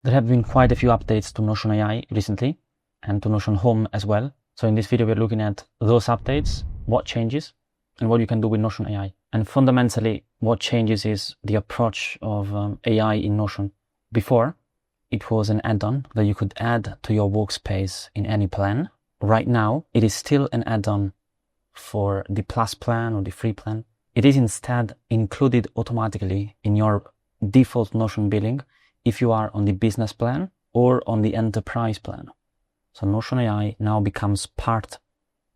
There have been quite a few updates to Notion AI recently and to Notion Home as well. So in this video, we're looking at those updates, what changes, and what you can do with Notion AI. And fundamentally, what changes is the approach of AI in Notion. Before, it was an add-on that you could add to your workspace in any plan. Right now, it is still an add-on for the Plus plan or the free plan. It is instead included automatically in your default Notion billing if you are on the business plan or on the enterprise plan. So Notion AI now becomes part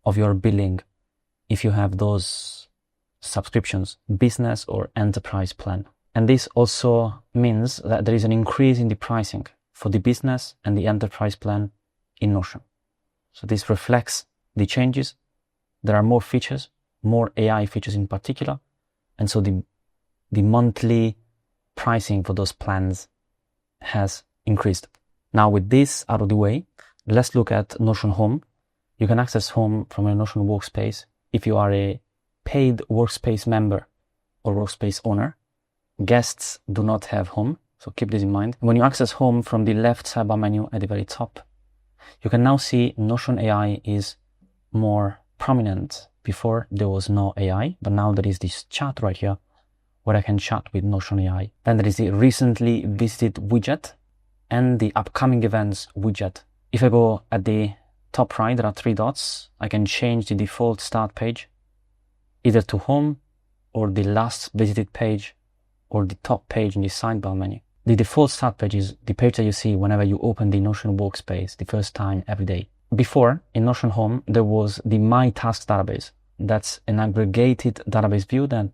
of your billing if you have those subscriptions, business or enterprise plan. And this also means that there is an increase in the pricing for the business and the enterprise plan in Notion. So this reflects the changes. There are more features, more AI features in particular. And so the monthly pricing for those plans has increased. Now with this out of the way, let's look at Notion Home. You can access Home from a Notion workspace if you are a paid workspace member or workspace owner. Guests do not have Home, so keep this in mind. When you access Home from the left sidebar menu at the very top, you can now see Notion AI is more prominent. Before there was no AI, but now there is this chat right here where I can chat with Notion AI. Then there is the recently visited widget and the upcoming events widget. If I go at the top right, there are 3 dots. I can change the default start page either to home or the last visited page or the top page in the sidebar menu. The default start page is the page that you see whenever you open the Notion workspace the first time every day. Before, in Notion Home, there was the My Tasks database. That's an aggregated database view that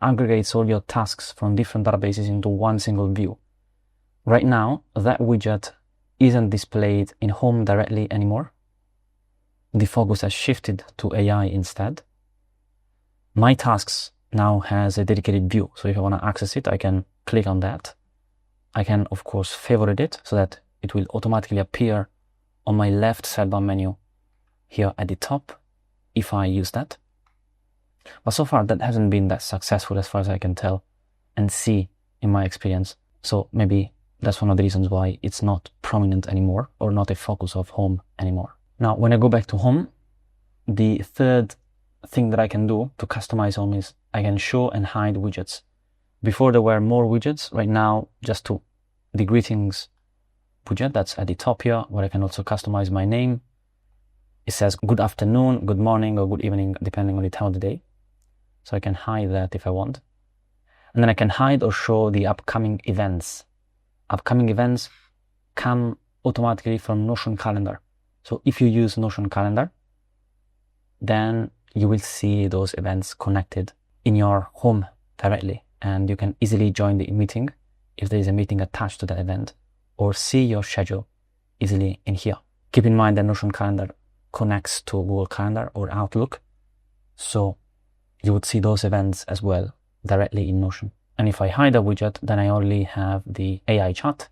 aggregates all your tasks from different databases into one single view. Right now, that widget isn't displayed in Home directly anymore. The focus has shifted to AI instead. My Tasks now has a dedicated view. So if I want to access it, I can click on that. I can, of course, favorite it so that it will automatically appear on my left sidebar menu here at the top if I use that. But so far that hasn't been that successful as far as I can tell and see in my experience. So maybe that's one of the reasons why it's not prominent anymore or not a focus of Home anymore. Now, when I go back to Home, the third thing that I can do to customize Home is I can show and hide widgets. Before there were more widgets. Right now, just to the greetings widget that's at the top here, where I can also customize my name. It says good afternoon, good morning, or good evening, depending on the time of the day. So I can hide that if I want. And then I can hide or show the upcoming events. Upcoming events come automatically from Notion Calendar. So if you use Notion Calendar, then you will see those events connected in your Home directly. And you can easily join the meeting if there is a meeting attached to that event, or see your schedule easily in here. Keep in mind that Notion Calendar connects to Google Calendar or Outlook. So you would see those events as well directly in Notion. And if I hide a widget, then I only have the AI chat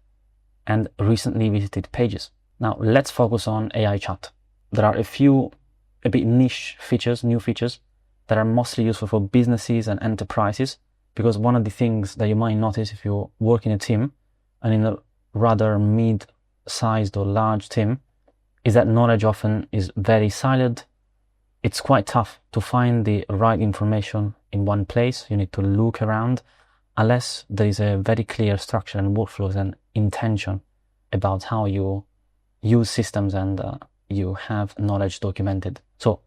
and recently visited pages. Now let's focus on AI chat. There are a bit niche features, new features that are mostly useful for businesses and enterprises, because one of the things that you might notice if you work in a team and in a rather mid-sized or large team is that knowledge often is very siloed. It's quite tough to find the right information in one place. You need to look around unless there is a very clear structure and workflows and intention about how you use systems and you have knowledge documented. So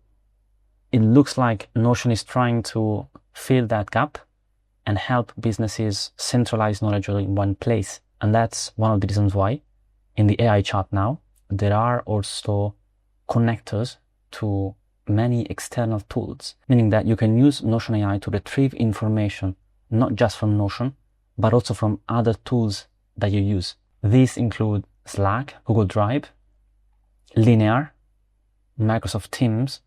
it looks like Notion is trying to fill that gap and help businesses centralize knowledge in one place. And that's one of the reasons why in the AI chat now, there are also connectors to many external tools, meaning that you can use Notion AI to retrieve information, not just from Notion, but also from other tools that you use. These include Slack, Google Drive, Linear, Microsoft Teams.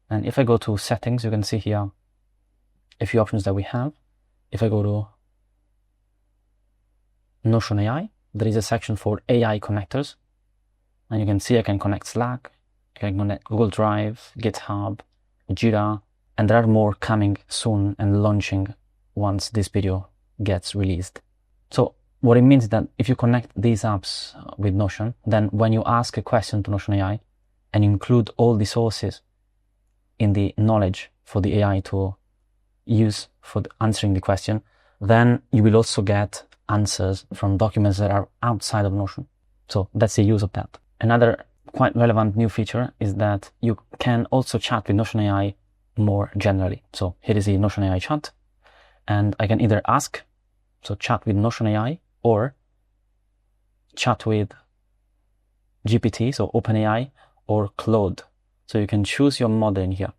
And if I go to settings, you can see here a few options that we have. If I go to Notion AI, there is a section for AI connectors. And you can see I can connect Slack, I can connect Google Drive, GitHub, Jira, and there are more coming soon and launching once this video gets released. So what it means is that if you connect these apps with Notion, then when you ask a question to Notion AI and include all the sources in the knowledge for the AI to use for answering the question, then you will also get answers from documents that are outside of Notion. So that's the use of that. Another quite relevant new feature is that you can also chat with Notion AI more generally. So here is the Notion AI chat, and I can either ask, so chat with Notion AI, or chat with GPT, so OpenAI, or Claude. So you can choose your model in here.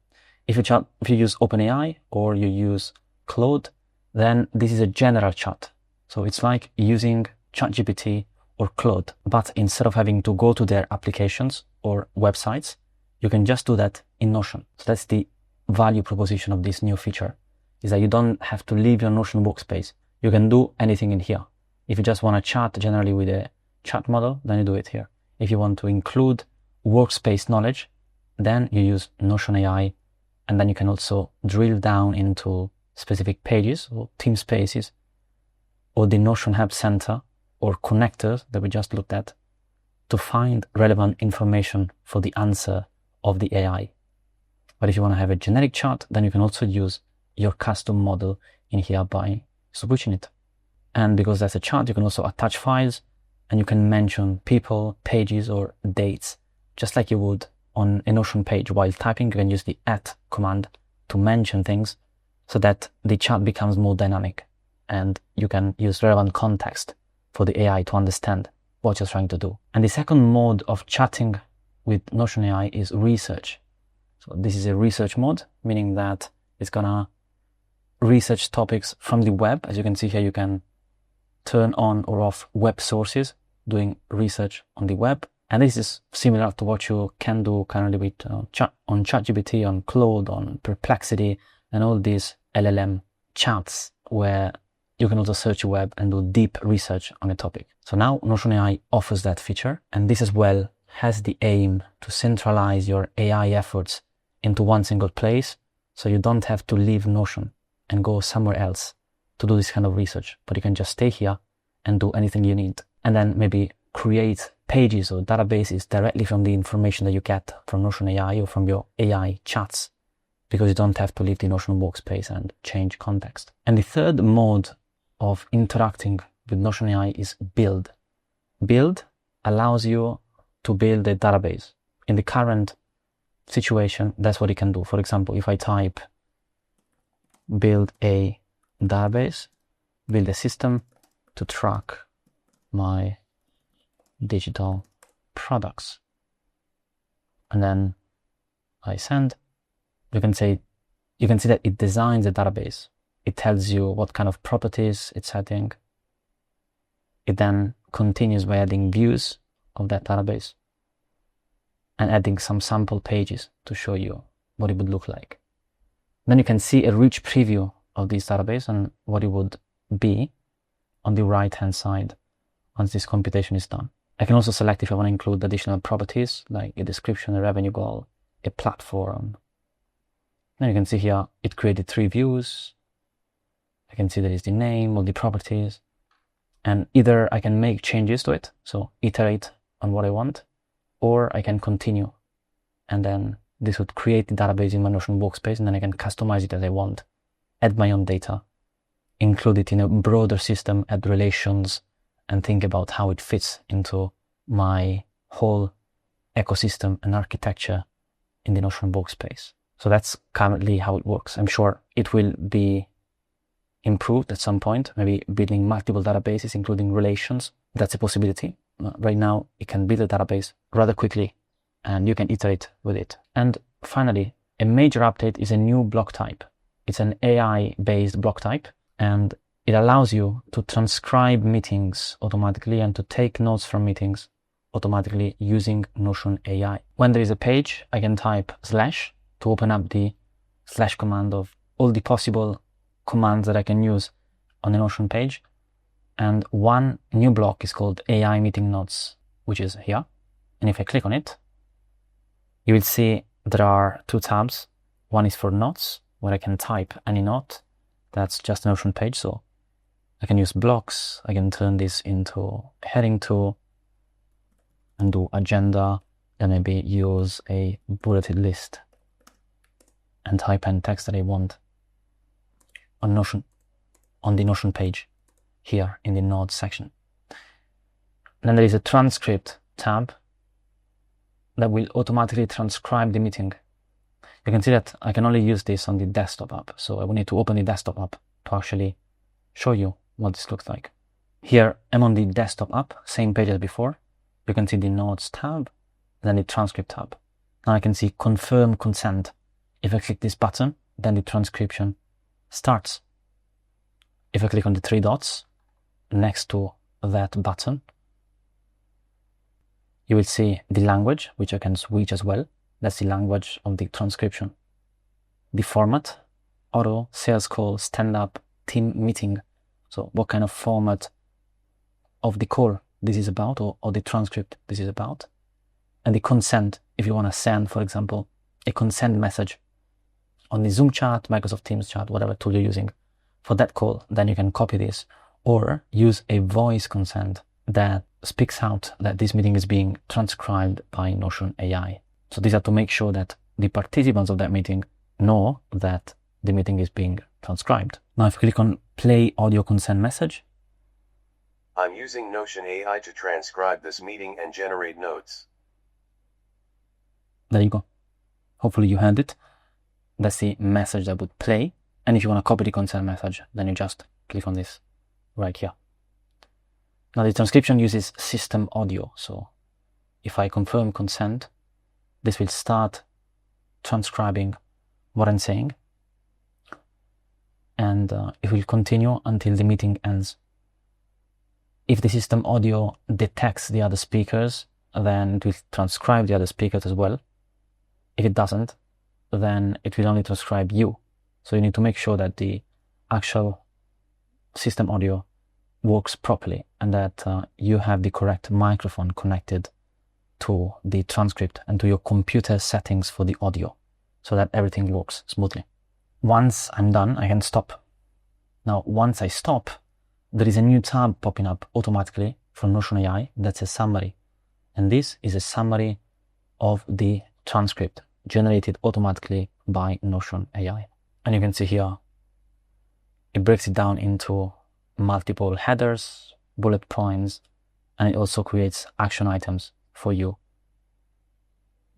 If you use OpenAI or you use Claude, then this is a general chat. So it's like using ChatGPT or Claude, but instead of having to go to their applications or websites, you can just do that in Notion. So that's the value proposition of this new feature, is that you don't have to leave your Notion workspace. You can do anything in here. If you just want to chat generally with a chat model, then you do it here. If you want to include workspace knowledge, then you use Notion AI, and then you can also drill down into specific pages or team spaces or the Notion Help Center or connectors that we just looked at to find relevant information for the answer of the AI. But if you want to have a generic chat, then you can also use your custom model in here by switching it. And because that's a chat, you can also attach files, and you can mention people, pages, or dates, just like you would on a Notion page. While typing, you can use the @ command to mention things so that the chat becomes more dynamic, and you can use relevant context for the AI to understand what you're trying to do. And the second mode of chatting with Notion AI is research. So this is a research mode, meaning that it's gonna research topics from the web. As you can see here, you can turn on or off web sources, doing research on the web. And this is similar to what you can do currently with on ChatGPT, on Claude, on Perplexity, and all these LLM chats where you can also search the web and do deep research on a topic. So now Notion AI offers that feature, and this as well has the aim to centralize your AI efforts into one single place, so you don't have to leave Notion and go somewhere else to do this kind of research, but you can just stay here and do anything you need, and then maybe create pages or databases directly from the information that you get from Notion AI or from your AI chats, because you don't have to leave the Notion workspace and change context. And the third mode of interacting with Notion AI is build. Build allows you to build a database. In the current situation, that's what it can do. For example, if I type build a database, build a system to track my digital products, and then I send, you can see that it designs a database. It tells you what kind of properties it's setting. It then continues by adding views of that database and adding some sample pages to show you what it would look like. Then you can see a rich preview of this database and what it would be on the right hand side once this computation is done. I can also select if I want to include additional properties like a description, a revenue goal, a platform. Then you can see here it created 3 views. I can see there is the name, all the properties, and either I can make changes to it, so iterate on what I want, or I can continue, and then this would create the database in my Notion workspace, and then I can customize it as I want, add my own data, include it in a broader system, add relations, and think about how it fits into my whole ecosystem and architecture in the Notion workspace. So that's currently how it works. I'm sure it will be improved at some point, maybe building multiple databases, including relations. That's a possibility. Right now, it can build a database rather quickly, and you can iterate with it. And finally, a major update is a new block type. It's an AI-based block type, and it allows you to transcribe meetings automatically and to take notes from meetings automatically using Notion AI. When there is a page, I can type / to open up the / command of all the possible commands that I can use on the Notion page. And one new block is called AI Meeting Notes, which is here. And if I click on it, you will see there are 2 tabs. One is for notes, where I can type any note. That's just a Notion page. So I can use blocks. I can turn this into a heading tool and do agenda, and maybe use a bulleted list and type in text that I want on Notion, on the Notion page here in the notes section. And then there is a transcript tab that will automatically transcribe the meeting. You can see that I can only use this on the desktop app, so I will need to open the desktop app to actually show you what this looks like. Here I'm on the desktop app, same page as before. You can see the notes tab, then the transcript tab. Now I can see confirm consent. If I click this button, then the transcription starts. If I click on the three dots next to that button, you will see the language, which I can switch as well. That's the language of the transcription. The format, auto, sales call, stand-up, team meeting. So what kind of format of the call this is about, or the transcript this is about. And the consent, if you want to send, for example, a consent message on the Zoom chat, Microsoft Teams chat, whatever tool you're using for that call, then you can copy this or use a voice consent that speaks out that this meeting is being transcribed by Notion AI. So these are to make sure that the participants of that meeting know that the meeting is being transcribed. Now if you click on play audio consent message, I'm using Notion AI to transcribe this meeting and generate notes. There you go. Hopefully you heard it. That's the message that would play. And if you want to copy the consent message, then you just click on this right here. Now the transcription uses system audio. So if I confirm consent, this will start transcribing what I'm saying. And it will continue until the meeting ends. If the system audio detects the other speakers, then it will transcribe the other speakers as well. If it doesn't, then it will only transcribe you. So you need to make sure that the actual system audio works properly and that you have the correct microphone connected to the transcript and to your computer settings for the audio so that everything works smoothly. Once I'm done, I can stop. Now, once I stop, there is a new tab popping up automatically from Notion AI that's a summary. And this is a summary of the transcript generated automatically by Notion AI. And you can see here, it breaks it down into multiple headers, bullet points, and it also creates action items for you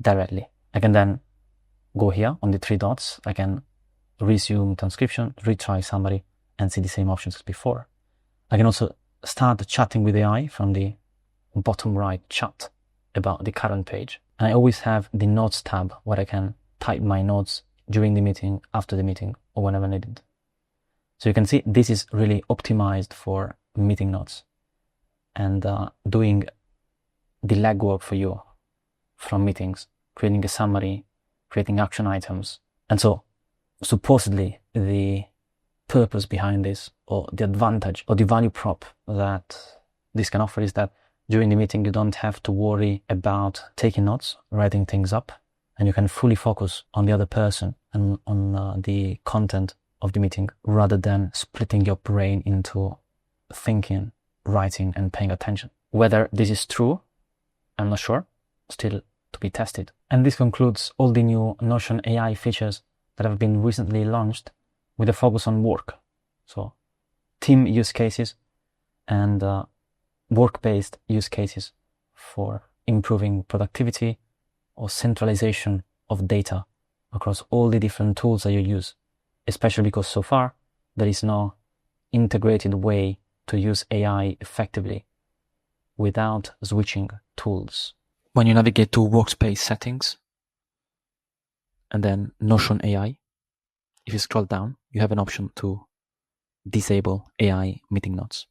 directly. I can then go here on the three dots. I can resume transcription, retry summary, and see the same options as before. I can also start chatting with AI from the bottom right chat about the current page. And I always have the notes tab where I can type my notes during the meeting, after the meeting, or whenever needed. So you can see this is really optimized for meeting notes and doing the legwork for you from meetings, creating a summary, creating action items. And so supposedly the purpose behind this, or the advantage or the value prop that this can offer, is that during the meeting you don't have to worry about taking notes, writing things up, and you can fully focus on the other person and on the content of the meeting rather than splitting your brain into thinking, writing, and paying attention. Whether this is true, I'm not sure, still to be tested. And this concludes all the new Notion AI features that have been recently launched with a focus on work. So team use cases and work-based use cases for improving productivity or centralization of data across all the different tools that you use, especially because so far there is no integrated way to use AI effectively without switching tools. When you navigate to workspace settings and then Notion AI, if you scroll down, you have an option to disable AI meeting notes,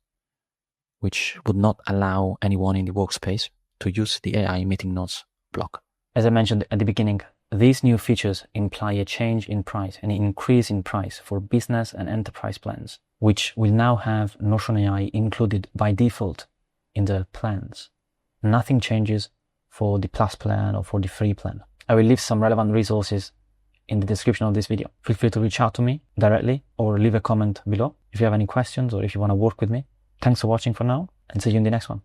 which would not allow anyone in the workspace to use the AI meeting notes block. As I mentioned at the beginning, these new features imply a change in price, an increase in price for business and enterprise plans, which will now have Notion AI included by default in their plans. Nothing changes for the Plus plan or for the free plan. I will leave some relevant resources in the description of this video. Feel free to reach out to me directly or leave a comment below if you have any questions or if you want to work with me. Thanks for watching for now, and see you in the next one.